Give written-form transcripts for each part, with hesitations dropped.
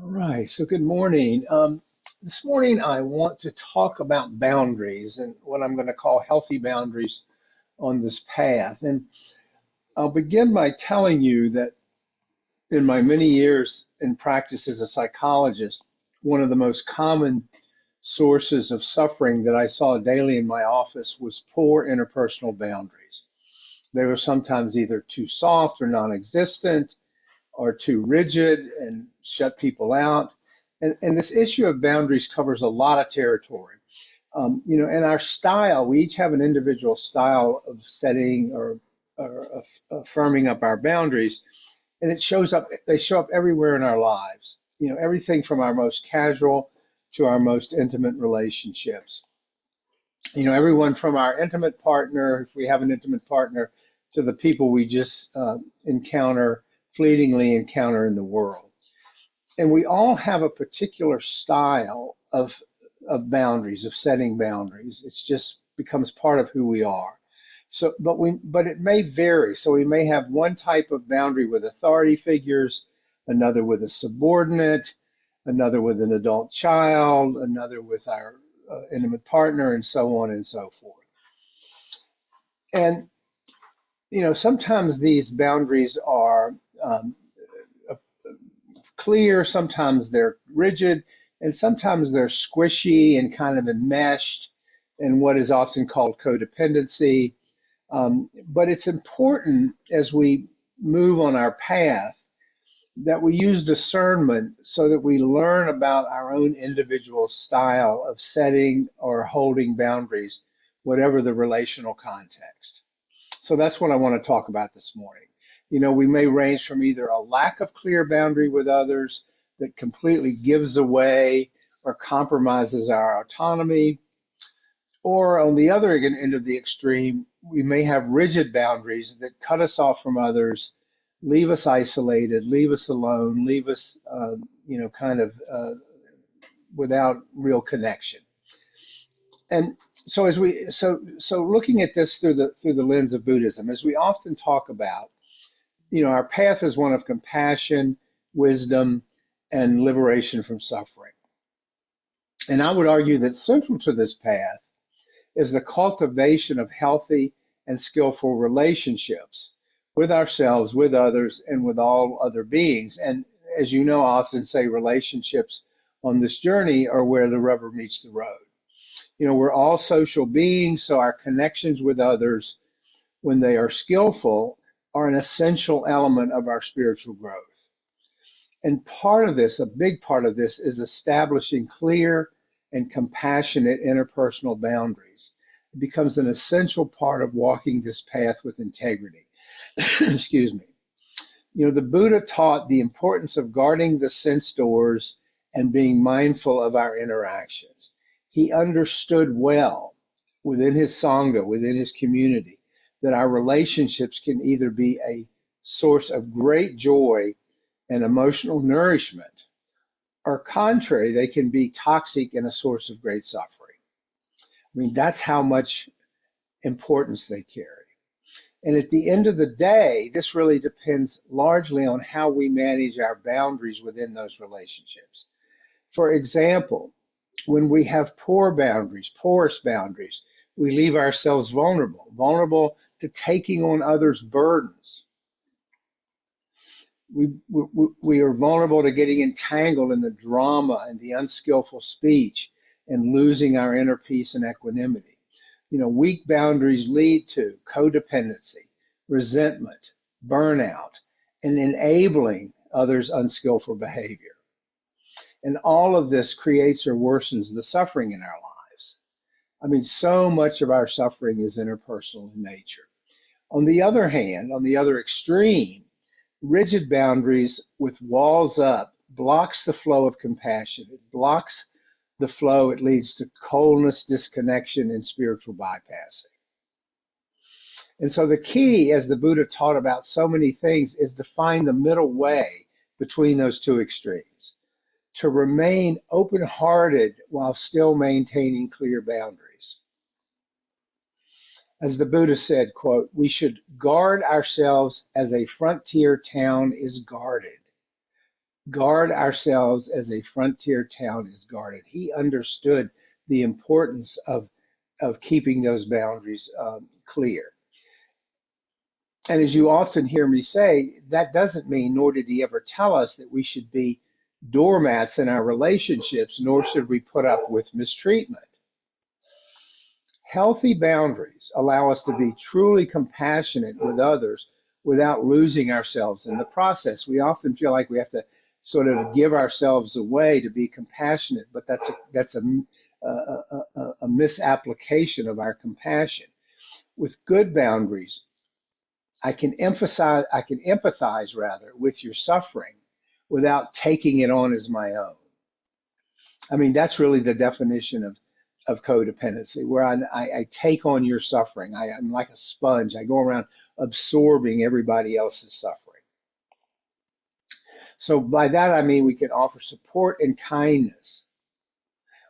All right, so good morning. This morning I want to talk about boundaries and what I'm going to call healthy boundaries on this path. And I'll begin by telling you that in my many years in practice as a psychologist, one of the most common sources of suffering that I saw daily in my office was poor interpersonal boundaries. They were sometimes either too soft or non-existent, are too rigid and shut people out. And this issue of boundaries covers a lot of territory. And our style, we each have an individual style of setting or affirming up our boundaries, and they show up everywhere in our lives. Everything from our most casual to our most intimate relationships. Everyone from our intimate partner, if we have an intimate partner, to the people we just fleetingly encounter in the world. And we all have a particular style of boundaries, of setting boundaries. It's just becomes part of who we are. So, but it may vary. So we may have one type of boundary with authority figures, another with a subordinate, another with an adult child, another with our intimate partner, and so on and so forth. And sometimes these boundaries are clear, sometimes they're rigid, and sometimes they're squishy and kind of enmeshed in what is often called codependency. But it's important as we move on our path that we use discernment so that we learn about our own individual style of setting or holding boundaries, whatever the relational context. So that's what I want to talk about this morning. We may range from either a lack of clear boundary with others that completely gives away or compromises our autonomy, or on the other end of the extreme, we may have rigid boundaries that cut us off from others, leave us isolated, leave us alone, leave us, kind of without real connection. And so looking at this through the lens of Buddhism, as we often talk about, our path is one of compassion, wisdom, and liberation from suffering. And I would argue that central to this path is the cultivation of healthy and skillful relationships with ourselves, with others, and with all other beings. And as you know, I often say relationships on this journey are where the rubber meets the road. We're all social beings, so our connections with others, when they are skillful, are an essential element of our spiritual growth. And part of this, a big part of this, is establishing clear and compassionate interpersonal boundaries. It becomes an essential part of walking this path with integrity. Excuse me. The Buddha taught the importance of guarding the sense doors and being mindful of our interactions. He understood well within his Sangha, within his community, that our relationships can either be a source of great joy and emotional nourishment, or contrary, they can be toxic and a source of great suffering. I mean, that's how much importance they carry. And at the end of the day, this really depends largely on how we manage our boundaries within those relationships. For example, when we have porous boundaries, we leave ourselves vulnerable to taking on others' burdens. We are vulnerable to getting entangled in the drama and the unskillful speech and losing our inner peace and equanimity. Weak boundaries lead to codependency, resentment, burnout, and enabling others' unskillful behavior. And all of this creates or worsens the suffering in our lives. I mean, so much of our suffering is interpersonal in nature. On the other hand, on the other extreme, rigid boundaries with walls up blocks the flow of compassion. It blocks the flow. It leads to coldness, disconnection, and spiritual bypassing. And so the key, as the Buddha taught about so many things, is to find the middle way between those two extremes, to remain open-hearted while still maintaining clear boundaries. As the Buddha said, quote, we should guard ourselves as a frontier town is guarded. guard ourselves as a frontier town is guarded. He understood the importance of keeping those boundaries clear. And as you often hear me say, that doesn't mean, nor did he ever tell us, that we should be doormats in our relationships, nor should we put up with mistreatment. Healthy boundaries allow us to be truly compassionate with others without losing ourselves in the process. We often feel like we have to sort of give ourselves away to be compassionate, but that's a misapplication of our compassion. With good boundaries, I can empathize rather with your suffering without taking it on as my own. I mean, that's really the definition of codependency, where I take on your suffering. I'm like a sponge. I go around absorbing everybody else's suffering. So by that, I mean we can offer support and kindness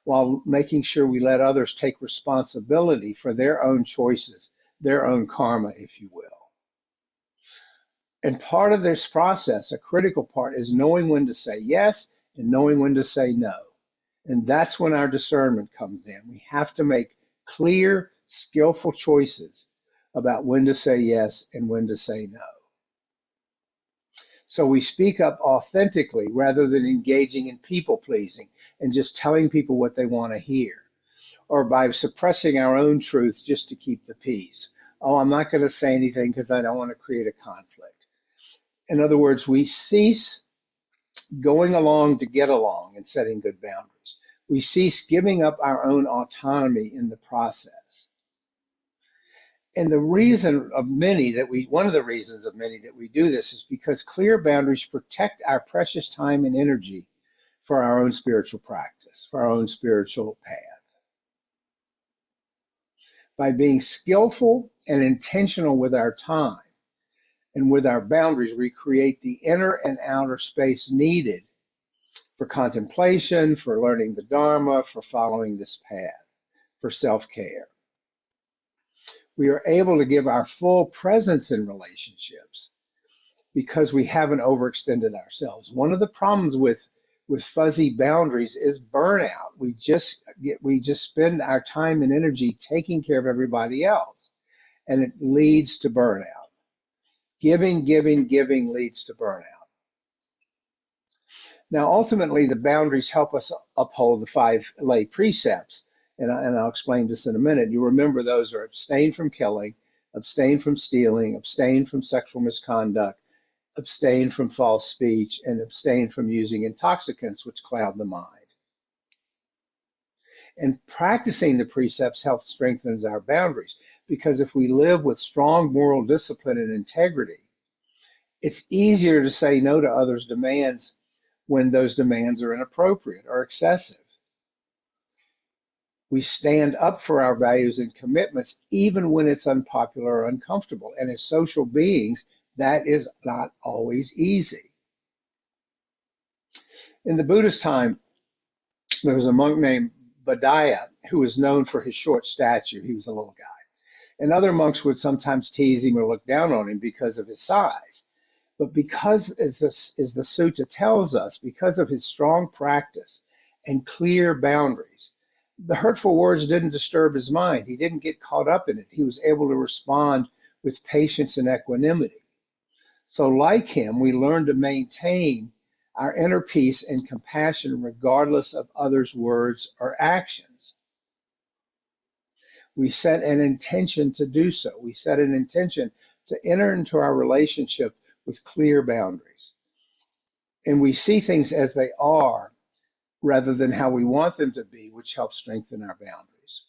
while making sure we let others take responsibility for their own choices, their own karma, if you will. And part of this process, a critical part, is knowing when to say yes and knowing when to say no. And that's when our discernment comes in. We have to make clear, skillful choices about when to say yes and when to say no. So we speak up authentically rather than engaging in people pleasing and just telling people what they want to hear, or by suppressing our own truth just to keep the peace. Oh, I'm not going to say anything because I don't want to create a conflict. In other words, we cease going along to get along and setting good boundaries. We cease giving up our own autonomy in the process. And the reason of many that we, one of the reasons of many that we do this is because clear boundaries protect our precious time and energy for our own spiritual practice, for our own spiritual path. By being skillful and intentional with our time and with our boundaries, we create the inner and outer space needed for contemplation, for learning the Dharma, for following this path, for self care. We are able to give our full presence in relationships because we haven't overextended ourselves. One of the problems with fuzzy boundaries is burnout. We just spend our time and energy taking care of everybody else, and it leads to burnout. Giving, giving, giving leads to burnout. Now, ultimately, the boundaries help us uphold the five lay precepts, and I'll explain this in a minute. You remember those are abstain from killing, abstain from stealing, abstain from sexual misconduct, abstain from false speech, and abstain from using intoxicants which cloud the mind. And practicing the precepts helps strengthen our boundaries, because if we live with strong moral discipline and integrity, it's easier to say no to others' demands when those demands are inappropriate or excessive. We stand up for our values and commitments even when it's unpopular or uncomfortable. And as social beings, that is not always easy. In the Buddhist time, there was a monk named Buddhaya who was known for his short stature. He was a little guy. And other monks would sometimes tease him or look down on him because of his size. But because, as the sutta tells us, because of his strong practice and clear boundaries, the hurtful words didn't disturb his mind. He didn't get caught up in it. He was able to respond with patience and equanimity. So, like him, we learn to maintain our inner peace and compassion regardless of others' words or actions. We set an intention to do so. We set an intention to enter into our relationship with clear boundaries. And we see things as they are rather than how we want them to be, which helps strengthen our boundaries.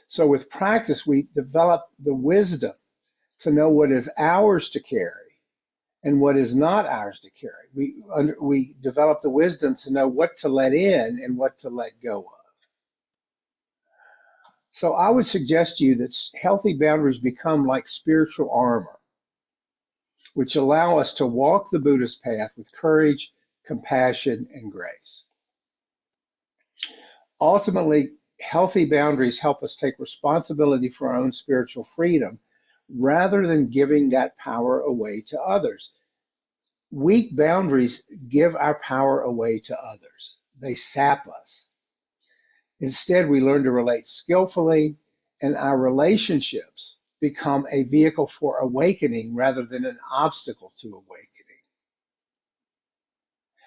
So with practice, we develop the wisdom to know what is ours to carry and what is not ours to carry. We develop the wisdom to know what to let in and what to let go of. So I would suggest to you that healthy boundaries become like spiritual armor, which allow us to walk the Buddhist path with courage, compassion, and grace. Ultimately, healthy boundaries help us take responsibility for our own spiritual freedom rather than giving that power away to others. Weak boundaries give our power away to others. They sap us. Instead, we learn to relate skillfully, and our relationships become a vehicle for awakening rather than an obstacle to awakening.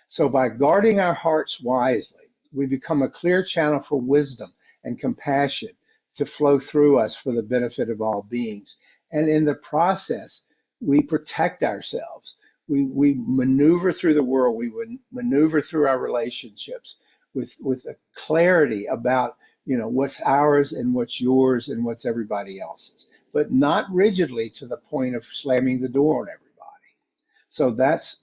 So, by guarding our hearts wisely, we become a clear channel for wisdom and compassion to flow through us for the benefit of all beings. And in the process, we protect ourselves. We maneuver through the world, we would maneuver through our relationships with a clarity about what's ours and what's yours and what's everybody else's, but not rigidly to the point of slamming the door on everybody. So that's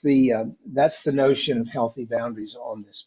the notion of healthy boundaries on this